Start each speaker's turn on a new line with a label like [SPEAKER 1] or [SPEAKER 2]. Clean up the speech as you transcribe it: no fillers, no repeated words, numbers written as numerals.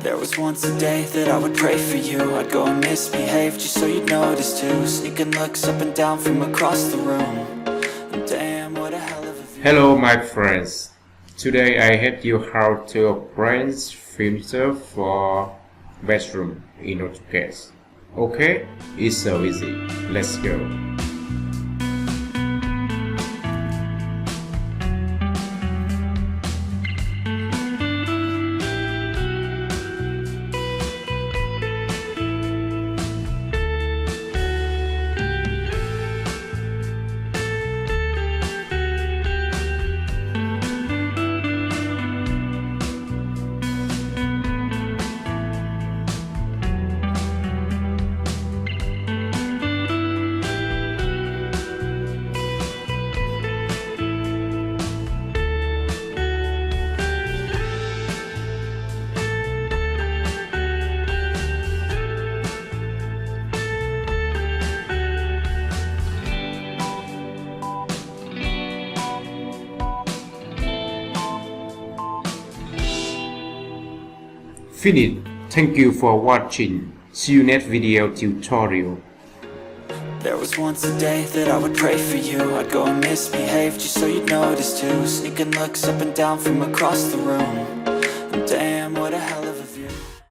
[SPEAKER 1] There was once a day that I would pray for you. I'd go and misbehave just so you'd notice too. Sneaking looks up and down from across the room. And damn, what a hell of a view.
[SPEAKER 2] Hello my friends, today I help you how to arrange filter for bedroom in AutoCAD. Okay, it's so easy, let's go. Finish. Thank you for watching. See you next video tutorial.
[SPEAKER 1] There was once a day that I would pray for you. I'd go and misbehave just so you'd notice too. Sneaking looks up and down from across the room. And damn, what a hell of